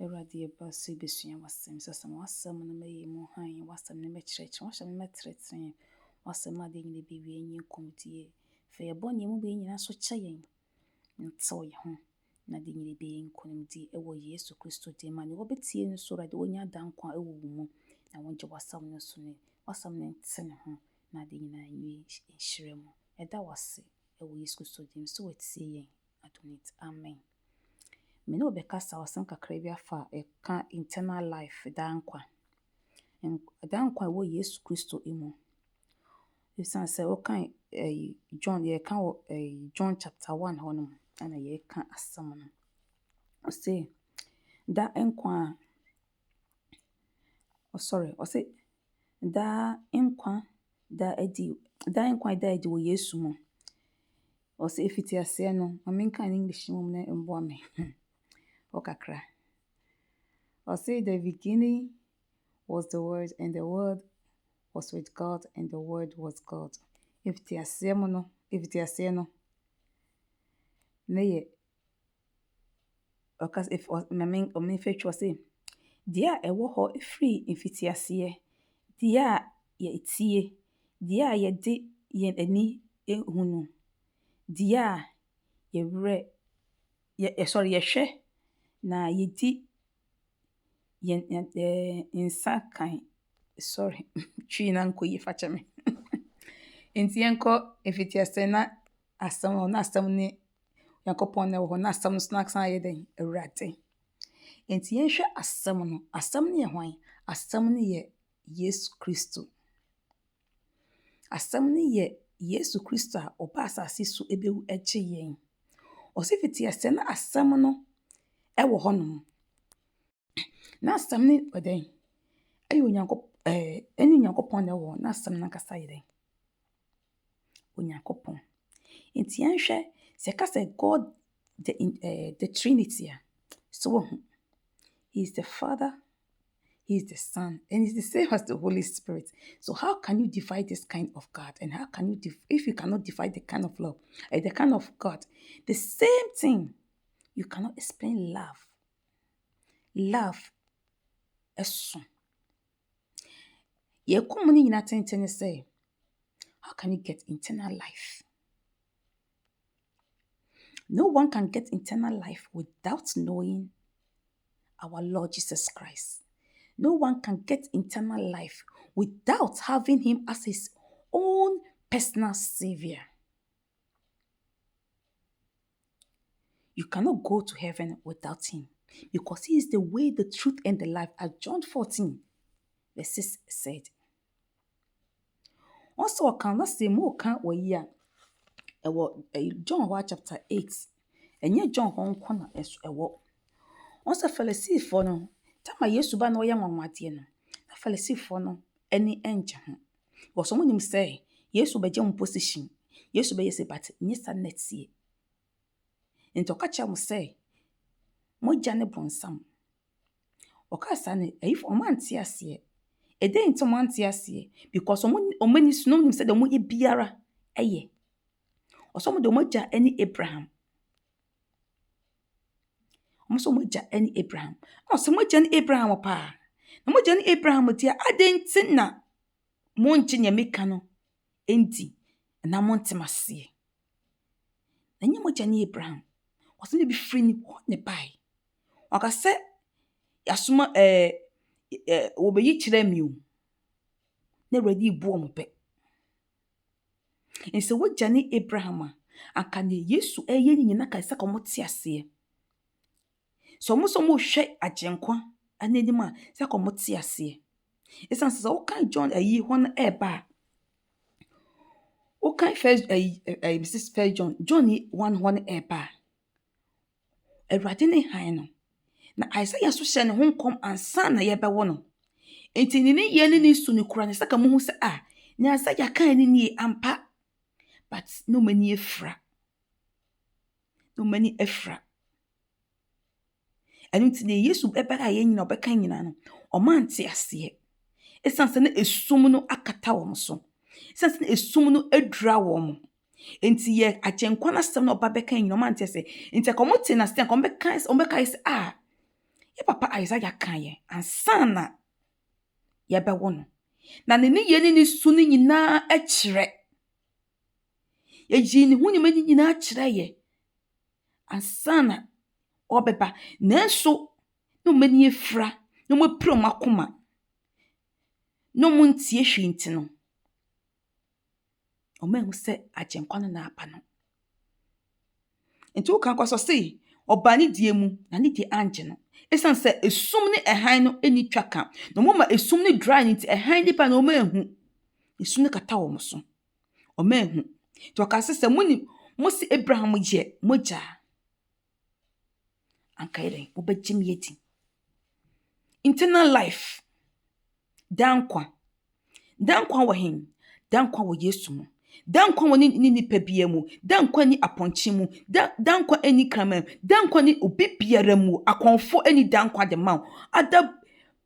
Awurade basi besua wasɛm sɛ sɛ wasɛm no mɛyɛ mu hann wasɛm no mɛkyerɛkyerɛ wasɛm no mɛtrɛtrɛ wasɛm ade nyina bɛwie nyɛ nkɔmdie fa yɛ bɔne mu bɛyɛ nyina so kyɛ yɛn ntew yɛ ho na de nyina bɛyɛ nkɔmdie ɛwɔ Yesu Kristo din ma ne wɔbɛtie no so Awurade wɔnya dankwa ɛwɔ wo mu na wɔngye wasɛm no so ne wasɛm no nte ne ho na de nyina nwie nhyira mu ɛda wase ɛwɔ Yesu Kristo din so wɔtie yɛn adonit amen. Mene obekasa wasɛm kakra bi afa ɛka internal life dankwa ɛwɔ Yesu Kristo emu. Esan sɛ wɔka John yɛka wɔ John chapter 1 hɔ nom ana yɛka asɛm no. Ɔse da nkwa ɔse da nkwa da adi wɔ Yesu mu. Ɔse efiti ase no amenka in English mu na mboa me. Okakra. Or say the beginning was the word and the word was with God and the word was God. If the asemo no. Neye. Okas if me fetch say dia ewo ho free infiti ase. Dia ye etie. Dia ye de ye ani ehunu. Dia ye wre ye hwe na yedi insa kan twi na nkoyi fache me enti yenko efitiase na asam ne yakopon na wo na asam snacks na yeden awurade enti yenhwe asam ne ye hwan asam ne ye Yesu Kristo asam ne ye Yesu Kristo a oba asase so ebewu eche yen osifitiase na asam no ewo honom na asam ne oden ayo Onyankopon na wo na asam na kasa yeden Onyankopon enti anhwe se kasa God the Trinity so he is the Father, he is the Son, and he's the same as the Holy Spirit. So how can you divide this kind of God? And how can you if you cannot divide the kind of love, the kind of God, the same thing, you cannot explain love. Love is ye komuni nyina tenten say how can you get eternal life? No one can get eternal life without knowing our Lord Jesus Christ. No one can get eternal life without having him as his own personal savior. You cannot go to heaven without him because he is the way, the truth, and the life, as John 14 verse 6 said. Also, I can say more can't we John chapter 8 and yet John home corner as a walk. Also, Pharisee for no tama Yesu ba no yɛ nwanwadeɛ no na Pharisee no any enje ho was someone him say Yesu be jam position Yesu be yesi but nyesa netie nti ɔka mo say mogya ne bonsam ɔka sa ne if ɔmante ase ede nti ɔmante ase because ɔmani suno him say de mo yɛ biara ɛyɛ ɔsɔmo de mogya ani Abraham Omuso mogya ani Abraham. So mogya ani Abraham pa. Na mogya ani Abraham dia adenti na monche nya meka no enti na montemase. Na nya mogya ani Abraham. Oso ne bi free ni ne bai. Waka se yasoma obeyi kire mi o. Na ready bu omo pe. Ense wogya ani Abraham aka ne Yesu eye ni nyina ka se ka mote ase. So mo hwe agenkwa ananim a se ko mote ase esan se o kan John ayi hon eba o kan first Mrs. First John 1 hon eba Awurade ne han no na Isaiah so hye ne honkom ansa na ye bewo no enti ni ye ni su ne kura ne saka mo hu se ni Isaiah kan ni ampa but no mani efra Anunti ne Yesu ebeka ye nyina obeka nyina no omante ase esanse na esum no akata wo so esanse na esum no adura wo mo enti ye agenkwa na sem na oba beka nyina omante ase enti akomote na stem ombeka ise Papa Isaiah kan ansana yɛbɛwo no. Na ne ye ne su ne nyinaa akyerɛ. Yɛyi ne ho nneɛma ne nyinaa kyerɛ yɛ. Ansana ɔbɛba. Nanso na ɔmani afira, na ɔmapira ɔmo akoma. Na ɔmo ntie hwee nti no. Ɔmo ahu sɛ agyenkwa no na aba no. Nti woka nkɔ so sei, ɔba ne die mu na ne die angye no. Esiane sɛ esum ne ɛhan no ani twa ka. Na ɔmo ma esum ne dry ne nti ɛhan ne ba na ɔmo ahu. Esum ne kata wɔn so. Ɔmo ahu. Nti ɔka sɛ munim Mose Abraham yɛ mogya. Anka yɛn wobɛgye me adi. Internal life. Dankwa. Dankwa wɔ hen? Dankwa wɔ Yesu mu. Dankwa wɔ ne nipa bia mu. Dankwa ni apɔnkye mu. Dankwa ani kraman. Dankwa ni obi biara mu. Akonfo ani dankwa de ma. Other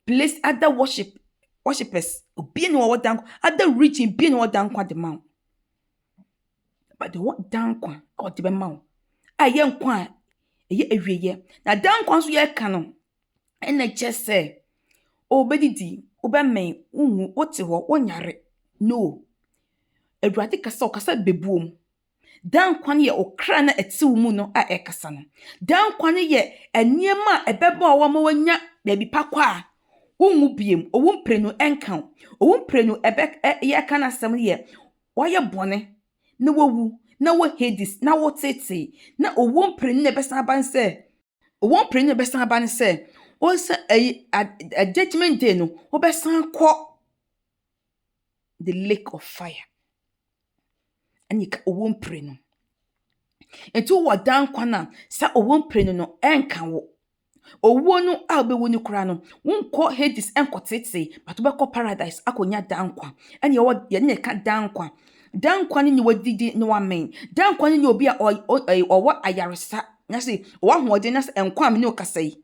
place, other worshipers. Obi ni wɔ dankwa. Other region bi ni wɔ dankwa de ma. But the what dankwa or de be ma. Ayɛ nkwa a ɛyɛ awieye. Na dankwa nso yɛ ka no. Ɛna kyɛ sɛ obedidi, obɛmɛn, unhu, wote hɔ, wonyare. No. Awurade kasa okasa bebuom. Dankwa no yɛ okra na ɛte wo mu no a ɛkasa no. Dankwa no yɛ nneɛma a ɛbɛbɔ a wɔn wanya baabi pa kɔ a wonwu biem, owu mprenu ɛnka. Owu mprenu yɛ ka na asɛm yɛ wɔyɛ bɔne na wowu na wo Hades na wo tete na owu mprenu na ɛbɛsan aba nsɛ owu mprenu na ɛbɛsan aba nsɛ onse a judgment day no wobɛsan kɔ the lake of fire. Ani ka owu mprenu. Enti wo dankwa na sa owu mprenu no ɛnka wo. Owu no a obewu ni kura no wonkɔ Hades ɛnkɔtete but wobɛkɔ paradise akonya dankwa. Ɛne yɛ ne ka dankwa. Dankwa ni wadidi ni wamen. Dankwa ni obi a ɔwɔ ayaresa. Na se ɔwɔ ahoɔden na se ɛnkwa me ne okasa yi.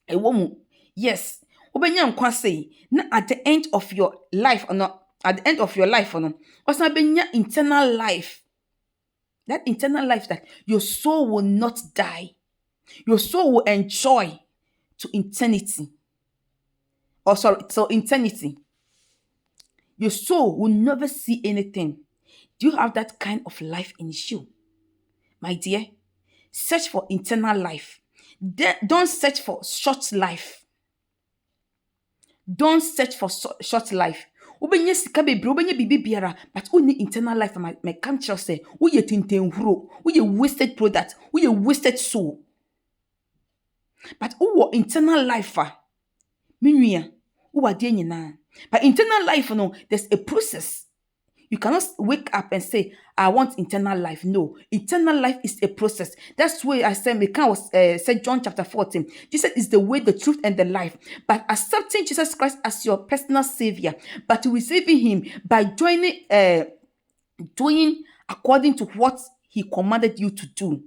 Ɛwɔ mu. Yes. Wobɛnya nkwa sei na at the end of your life or not at the end of your life or no. Osan benya internal life. That internal life that your soul will not die. Your soul will enjoy to eternity. Or sorry, so eternity. Your soul will never see anything. Do you have that kind of life in you? My dear, search for internal life. Don't search for short life. Don't search for short life. Ubenye sika bebre, ubenye bibi biara, but uni internal life my culture say, uye tintenhuro, uye wasted product, uye wasted soul. But uwo internal life minua, uwa die nyina. But internal life, no, there's a process. You cannot wake up and say, I want internal life. No, internal life is a process. That's why I said, said John chapter 14. Jesus is the way, the truth, and the life. But accepting Jesus Christ as your personal savior, but receiving him by doing according to what he commanded you to do.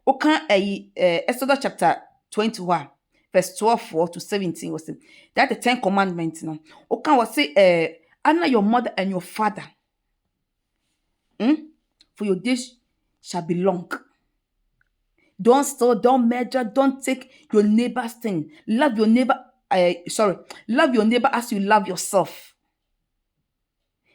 Okay, Exodus chapter 21. Verse 12 to 17 was that the 10 commandments. No, okay, was say, honor your mother and your father. For your days shall be long. Don't steal, don't murder, don't take your neighbor's thing. Love your neighbor. Love your neighbor as you love yourself.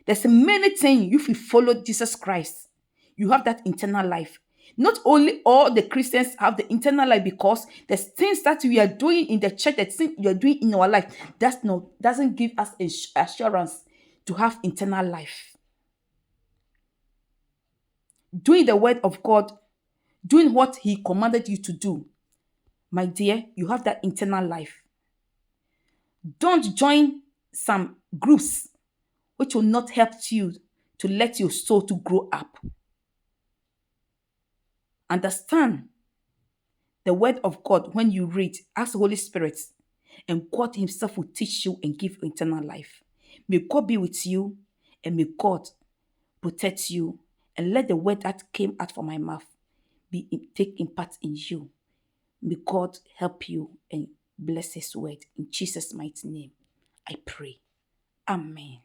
There's many things if you follow Jesus Christ, you have that internal life. Not only all the Christians have the internal life because there's things that we are doing in the church, that things you are doing in our life, doesn't give us assurance to have internal life. Doing the word of God, doing what he commanded you to do, my dear, you have that internal life. Don't join some groups which will not help you to let your soul to grow up. Understand the word of God when you read, ask the Holy Spirit, and God himself will teach you and give you eternal life. May God be with you, and may God protect you, and let the word that came out from my mouth take impact in you. May God help you and bless his word. In Jesus' mighty name, I pray. Amen.